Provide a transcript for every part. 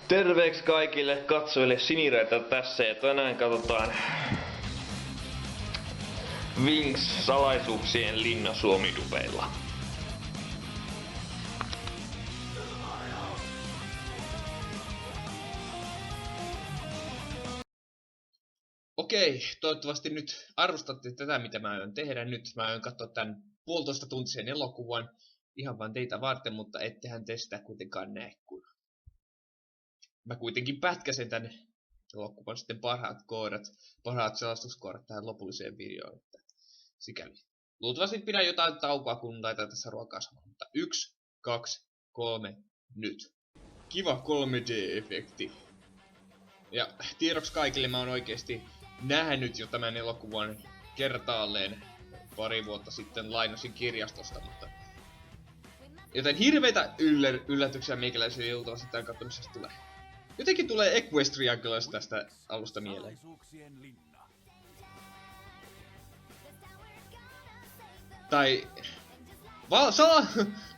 Terveeksi kaikille katsojille, Sinireitä tässä ja tänään katsotaan Wings salaisuuksien linna Suomi-dubeilla. Okei, toivottavasti nyt arvostatte tätä, mitä mä aion tehdä nyt. Mä aion katsoa tän 1,5 tuntisen elokuvan ihan vaan teitä varten, mutta ettehän te sitä kuitenkaan näe, kun mä kuitenkin pätkäsen tän elokuvan sitten parhaat selastuskohdat tähän lopulliseen videoon, että sikäli. Luultavasti pidän jotain taukoa, kun laitan tässä ruokaa samaan, mutta 1, 2, 3, nyt. Kiva 3D-efekti. Ja tiedoksi kaikille mä oon oikeesti nähnyt jo tämän elokuvan kertaalleen pari vuotta sitten, lainasin kirjastosta, mutta joten hirveitä yllätyksiä meikäläisille luultavasti tämän katsomisesta tulee. Jotenkin tulee Equestria Girls tästä alusta mieleen. Tai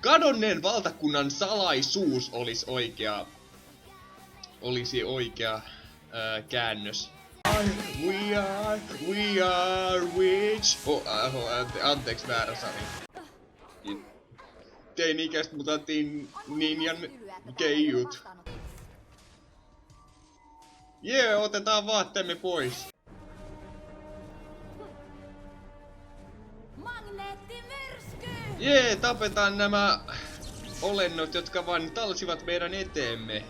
kadonneen valtakunnan salaisuus olisi oikea käännös. We are witch. Anteeksi, väärä sari. Teini-ikäistä mutattiin ninjan keijut. Jee, otetaan vaatteemme pois. Jee, tapetaan nämä olennot, jotka vain talsivat meidän eteemme.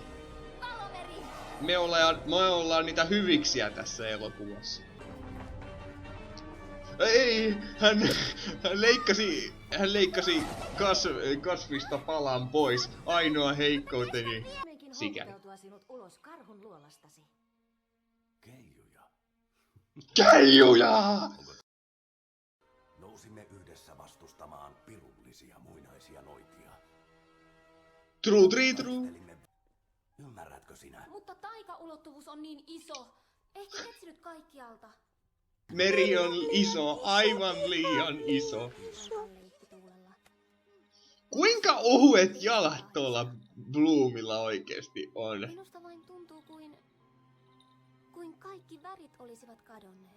Me ollaan niitä hyviksiä tässä elokuvassa. Ei, hän leikkasi kasvista palan pois. Ainoa heikkouteni. Sikäli. Keijuja! Nousimme yhdessä vastustamaan pirullisia muinaisia noitia. True. Ymmärrätkö sinä? Mutta taikaulottuvuus on niin iso. Ehkä etsinyt kaikkialta. Meri on iso, aivan liian iso. Kuinka ohuet jalat tuolla Bloomilla oikeesti on? Minusta vain tuntuu kuin kaikki värit olisivat kadonneet.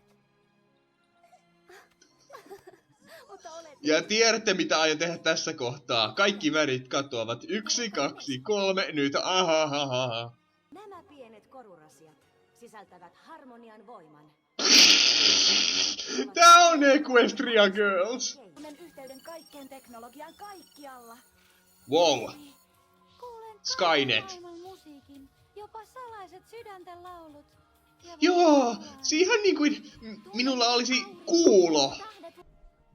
Ja tiedätte mitä aion tehdä tässä kohtaa. Kaikki värit katoavat. 1, 2, 3, nyt ahahaha. Nämä pienet korurasiat sisältävät harmonian voiman. Tää on Equestria Girls. Tunnen yhteyden kaikkeen teknologiaan kaikkialla. Wow. Kuulen Skynet. maailman musiikin, jopa salaiset sydänten laulut. Joo, siihen niin kuin minulla olisi kuulo.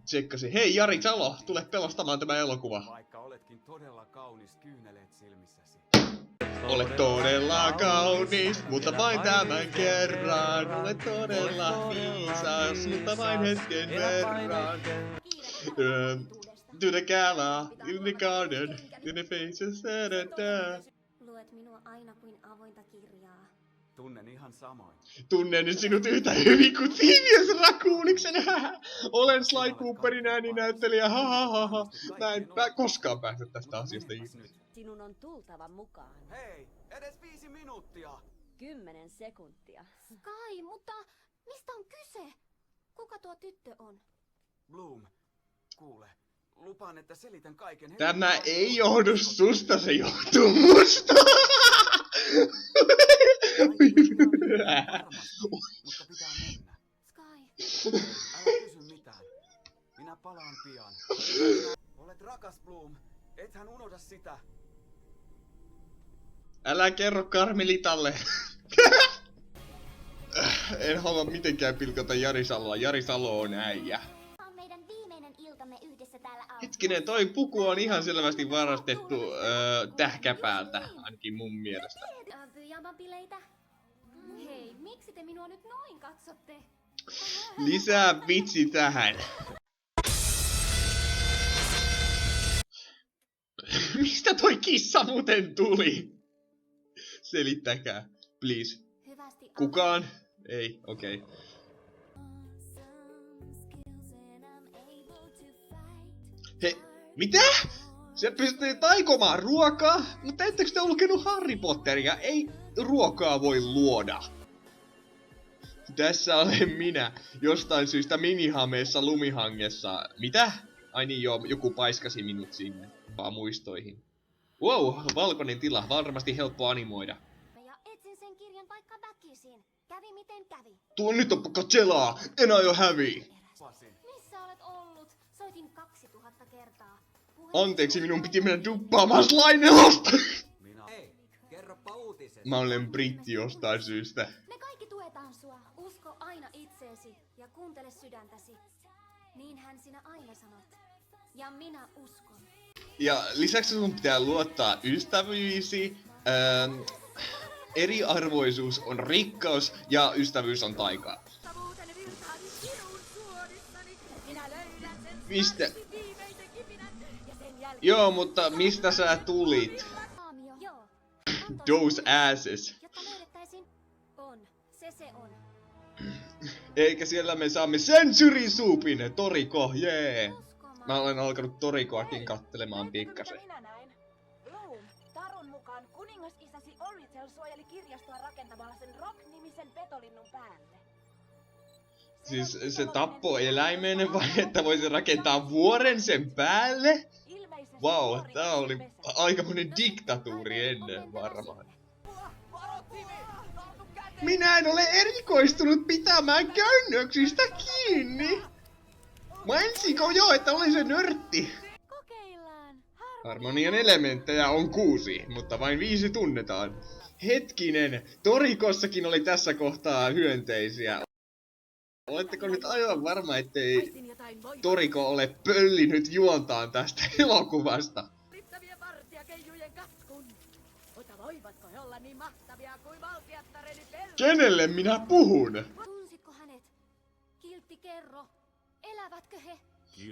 Tsekkasin. Hei Jari Salo, tule pelastamaan tämä elokuva. Vaikka oletkin todella kaunis, kyyneleet silmissäsi. Olet todella kaunis, mutta vain tämän kerran. Olet todella viisas, mutta vain hetken verran. To the gala, in the garden, in the faces, Luet minua aina kuin avointa kirjaa. Tunnen ihan samoin. Tunnen sinut yhtä hyvin kuin Phineas Rakuuniksen. Olen Sly Cooperin ääninäyttelijä. Mä en koskaan pääse tästä asiasta irti. Sinun on tultava mukaan. Hei, edes 5 minuuttia! 10 sekuntia. Sky, mutta mistä on kyse? Kuka tuo tyttö on? Bloom, kuule. Lupaan, että selitän kaiken heti. Tämä ei johdu susta, se johtuu musta. Mutta pitää mennä. Sky, Älä kysy mitään. Minä palaan pian. Olet rakas, Bloom. Ethän unohda sitä. Älä kerro Karmelitalle. En halua mitenkään pilkata Jari Saloa. Jari Salo on äijä. on meidän viimeinen iltamme yhdessä täällä autiolla. Hetkinen, toi puku on ihan selvästi varastettu tähkäpäältä, ainakin mun mielestä. Pyjamabileitä? Hei, miksi te minua nyt noin katsotte? Lisää vitsi tähän. Mistä toi kissa muuten tuli? Selittäkää, please. Hyvästi Kukaan? Ei, okei. He, mitä? Se pystyy taikomaan ruokaa, mutta ettekö te lukenut Harry Potteria? Ei ruokaa voi luoda. Tässä olen minä, jostain syystä minihameessa lumihangessa. Mitä? Ai niin joo, joku paiskasi minut sinne. Muistoihin. Wow, valkoinen tila, varmasti helppo animoida. Ja etsin sen kirjan vaikka väkisin. Kävi miten kävi. Tuo nyt on Coachelaa, en aio häviä. Missä olet ollut? Soitin 2000 kertaa. Anteeksi, minun piti mennä duppaamaan Slainelosta. Hei, kerropa uutiset. Mä olen britti jostain syystä. Me kaikki tuetaan sua. Usko aina itseesi ja kuuntele sydäntäsi. Niinhän sinä aina sanot. Ja minä uskon. Ja lisäksi sun pitää luottaa ystävyysi. Eriarvoisuus on rikkaus ja ystävyys on taikaa. Mistä? Joo, mutta mistä sä tulit? Aamio. Joo. Those asses. Jotta löydettäisiin. On. Se on. Eikä siellä me saamme Century Soupin, Toriko, jee. Mä olen alkanut Torikoakin kattelemaan pikkasen. Minä näin. Bloom, Tarun mukaan kuningas-isäsi Orrizel suojeli kirjastoa rakentamalla sen Rock-nimisen petolinnun päälle. Siis se tappoi eläimen vai että voisi rakentaa vuoren sen päälle? Vau, tää oli aikamoinen diktatuuri ennen varmaan. Minä en ole erikoistunut pitämään käännöksistä kiinni! Mainitsiko jo, että olen se nörtti? Kokeillaan. Harmonian elementtejä on 6, mutta vain 5 tunnetaan. Hetkinen, Torikossakin oli tässä kohtaa hyönteisiä. Oletteko nyt aivan varma, ettei Toriko ole pöllinyt juontaan tästä elokuvasta? Riittävien vartijakeijujen katkun. Mutta voivatko he olla niin mahtavia kuin valtiattareni pelko? Kenelle minä puhun? Tunsitko hänet? Kiltti kerro. Elävätkö he?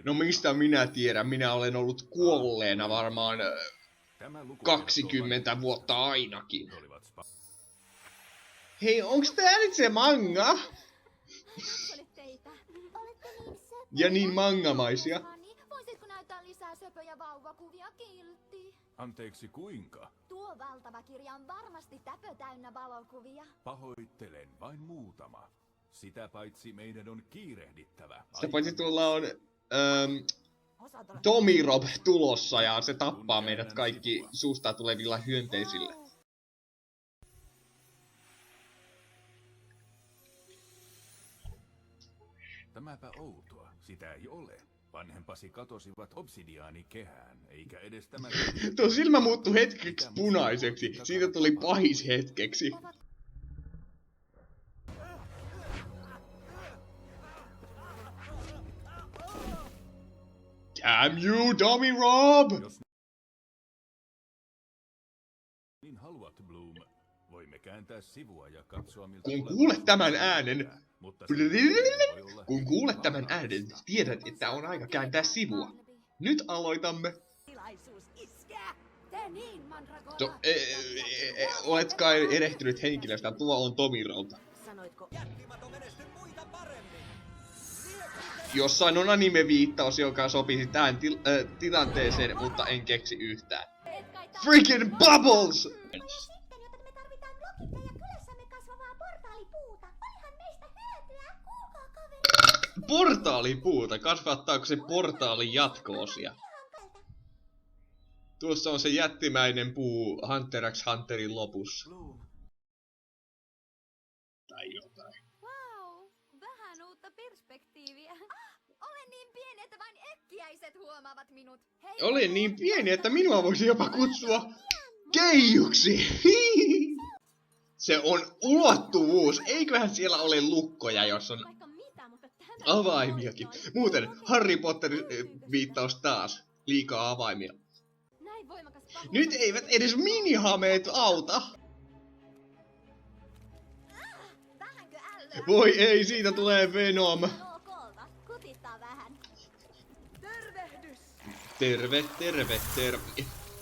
No mistä minä tiedän, minä olen ollut kuolleena varmaan 20 vuotta ainakin. Hei, onks tää nyt se manga? Teitä. Olette niin söpöjä. Ja niin mangamaisia. Voisitko näyttää lisää söpöjä vauvakuvia, Kiltti? Anteeksi, kuinka? Tuo valtava kirja on varmasti täpö täynnä valokuvia. Pahoittelen, vain muutama. Sitä paitsi meidän on kiirehdittävä. Sitä paitsi tuolla on Tommy Rob tulossa ja se tappaa meidät kaikki suusta tulevilla hyönteisillä. Tämäpä outoa, sitä ei ole. Vanhempasi katosivat obsidiaanikehään, eikä edes tämä... Tuo silmä muuttui hetkeksi punaiseksi. Siitä tuli pahis hetkeksi. Damn you, Tommy Rob! Niin haluat, Bloom. Voimme kääntää sivua ja katsoa, miltä... Kun kuulet tämän äänen... Mutta Kun kuulet tämän äänen, tiedät, että on aika kääntää sivua. Nyt aloitamme. Tilaisuus iskeä! Tee niin, Mandragora! Olet kai erehtynyt henkilöstä, tuo on Tommy Rob. Sanoitko? Jossain on anime-viittaus, joka sopisi tähän tilanteeseen, mutta en keksi yhtään. Freaking Bubbles! Sitten, joten me tarvitaan blokitteja kylässämme kasvavaa portaalipuuta. Olihan meistä hyötyä. Kuulkaa, kaveri. Portaalipuuta? Kasvattaako se portaalin jatko-osia? Tuossa on se jättimäinen puu Hunter x Hunterin lopussa. Tai jotain. Wow, vähän uutta perspektiiviä. Olen niin pieni, että vain äkkiäiset huomaavat minut. Hei, Olen niin pieni, että minua voisi jopa kutsua keijuksi. Se on ulottuvuus. Eiköhän siellä ole lukkoja, jos on vaikka mitä, mutta tämä avaimiakin. Muuten Harry Potter-viittaus taas. Liikaa avaimia. näin voimakas pahuus. Nyt eivät edes minihameet auta. Vähänkö ällöä? Voi ei, siitä tulee Venom. OK:lta. Kutittaa vähän. Tervehdys! Terve.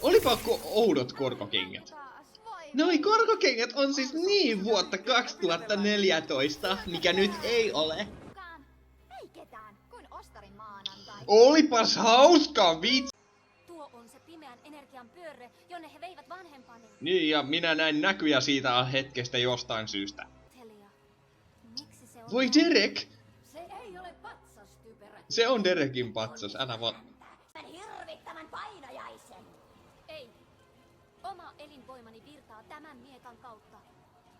Olipa oudot korkokengät. Taas. Voi. Noi korkokengät on siis niin vuotta 2014, mikä nyt ei ole. Kukaan. Ei ketään. Kuin Ostarin maanantai. Olipas hauskaa vitsi. Tuo on se energian pyörre, jonne he veivät vanhempani. Niin, ja minä näin näkyjä siitä hetkestä jostain syystä. Telia, miksi se on... Voi Derek! Se ei ole patsas, typerä. Se on Derekin patsas, älä vaan. Tämän hirvittävän painajaisen. Ei. Oma elinvoimani virtaa tämän miekan kautta.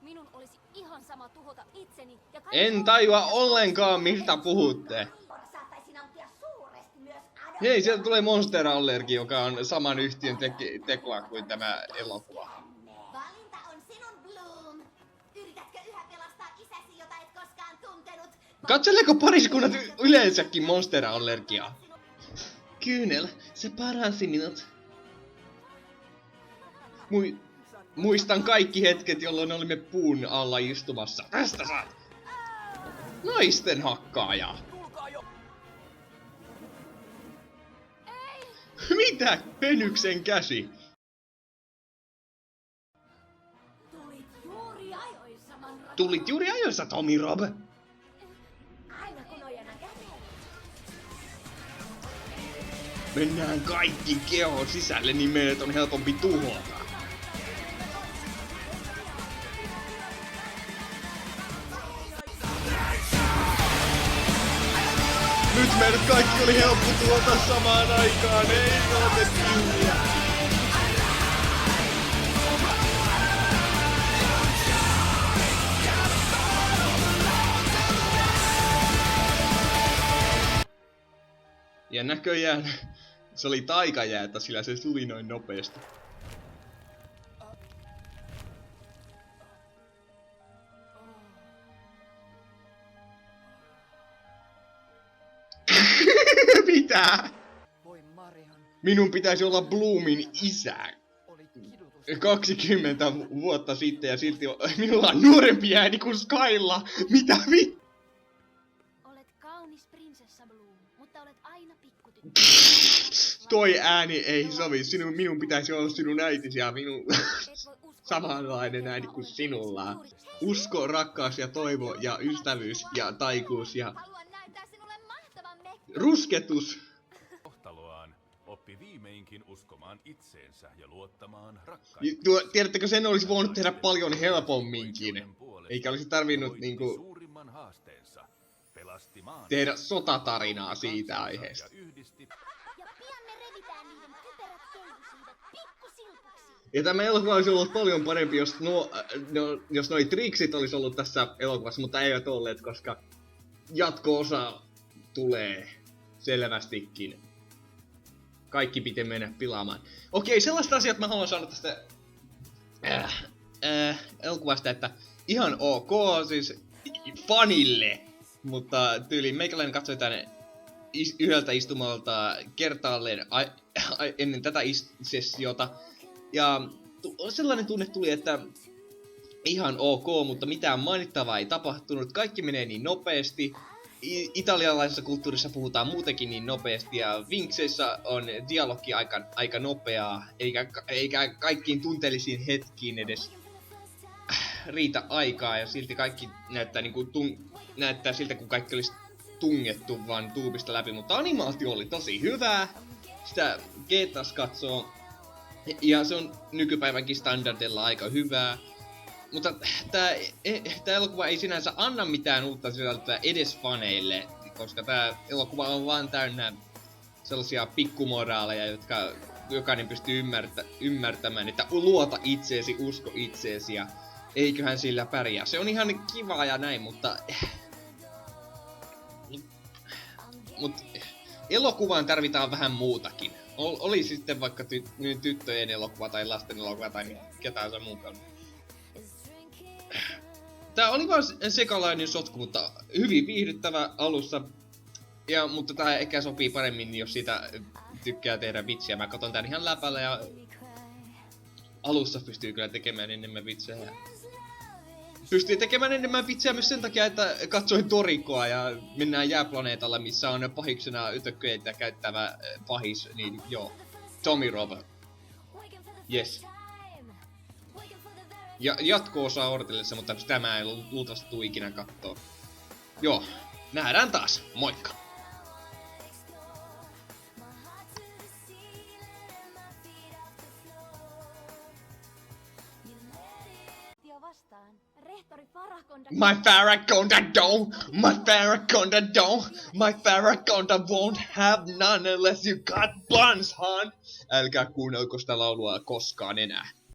Minun olisi ihan sama tuhota itseni ja kaikki... En tajua ollenkaan, mistä puhutte. Saattaisi nauttia suuresti myös Adolf. Hei, sieltä tulee Monster Allergy, joka on saman yhtiön tekoa kuin tämä elokuva. Valinta on sinun, Bloom. Yritätkö yhä pelastaa isäsi, jota et koskaan tuntenut? Katseleeko pariskunnat yleensäkin Monster Allergiaa? Kyynel, se paransi minut. Muistan kaikki hetket, jolloin olimme puun alla istumassa. Tästä saat! Naisten hakkaaja! Mitä? Penyksen käsi? Tulit juuri ajoissa, Tommy Rob! Aina kun ojena käteen. Mennään kaikki kehon sisälle, niin meidät on helpompi tuhota. Nyt meidät kaikki oli helppo tuhota samaan aikaan, ei ole tyhjä. Ja näköjään se oli taikajäätä, sillä se suli noin nopeasti. Mitä? Voi Marian, Minun pitäisi olla Bloomin isä. oli kidutus. 20 vuotta sitten ja silti minulla on nuorempi ääni kuin Skylla. Mitä vittu? Olet kaunis prinsessa Bloom, mutta olet aina pikkutyttö. Toi ääni ei sovi. Minun pitäisi olla sinun äitisi ja minun samanlainen ääni kuin sinulla. Usko, rakkaus ja toivo ja ystävyys ja taikuus ja Haluan näyttää sinulle mahtavan mekko. rusketus. Kohtaloaan oppi viimeinkin uskomaan itseensä ja luottamaan rakkaimpiin. Tiedättekö, sen olisi voinut tehdä paljon helpomminkin. Eikä olisi tarvinnut niinku suurimman haasteensa. Pelasti maan. tehdä sotatarinaa siitä aiheesta. Ja yhdisti Ja pian me revitään niiden typerät köyhyydet pikkusilpuksi. Ja tämä elokuva olisi ollut paljon parempi, jos noi triksit olisi ollut tässä elokuvassa, mutta eivät olleet, koska jatko-osa tulee selvästikin. Kaikki piti mennä pilaamaan. Okei, sellaista asiat mä haluan sanoa tästä elokuvasta, että ihan ok, siis fanille. Mutta tyyliin meikäläinen katsoi tänne yhdeltä istumalta kertaalleen ennen tätä sessiota. Ja sellainen tunne tuli, että ihan ok, mutta mitään mainittavaa ei tapahtunut. Kaikki menee niin nopeasti. Italialaisessa kulttuurissa puhutaan muutenkin niin nopeasti ja Vinkseissä on dialogi aika nopeaa, eikä kaikkiin tunteellisiin hetkiin edes riitä aikaa ja silti kaikki näyttää näyttää siltä, kun kaikki olisi tungettu vaan tuubista läpi, mutta animaatio oli tosi hyvää. Sitä Getas katsoo ja se on nykypäivänkin standardilla aika hyvää. Mutta tää elokuva ei sinänsä anna mitään uutta sisältöä edes faneille, koska tää elokuva on vaan täynnä sellaisia pikkumoraaleja, jotka jokainen pystyy ymmärtämään, että luota itseesi, usko itseesi ja eiköhän sillä pärjää. Se on ihan kiva ja näin, mutta elokuvaan tarvitaan vähän muutakin. Oli sitten vaikka tyttöjen elokuva tai lasten elokuva tai ketään se muukaan. Tää oli vaan sekalainen sotku, mutta hyvin viihdyttävä alussa. Mutta tää ehkä sopii paremmin, jos siitä tykkää tehdä vitsiä. Mä katon tän ihan läpällä ja alussa pystyy kyllä tekemään enemmän vitsejä. Pystyy tekemään enemmän vitsejä myös sen takia, että katsoin Torikoa ja mennään jääplaneetalla, missä on pahiksena ytökköitä käyttävä pahis, niin joo. Tommy Rob. Yes. Ja jatko-osaa odotellessa, mutta sitä mä en luultavasti tuu ikinä kattoo. Joo, nähdään taas. Moikka! vastaan. Rehtori Farakonda... My Farakonda don't! My Farakonda don't! My Farakonda won't have none unless you got buns, hon! Älkää kuunnelko sitä laulua koskaan enää.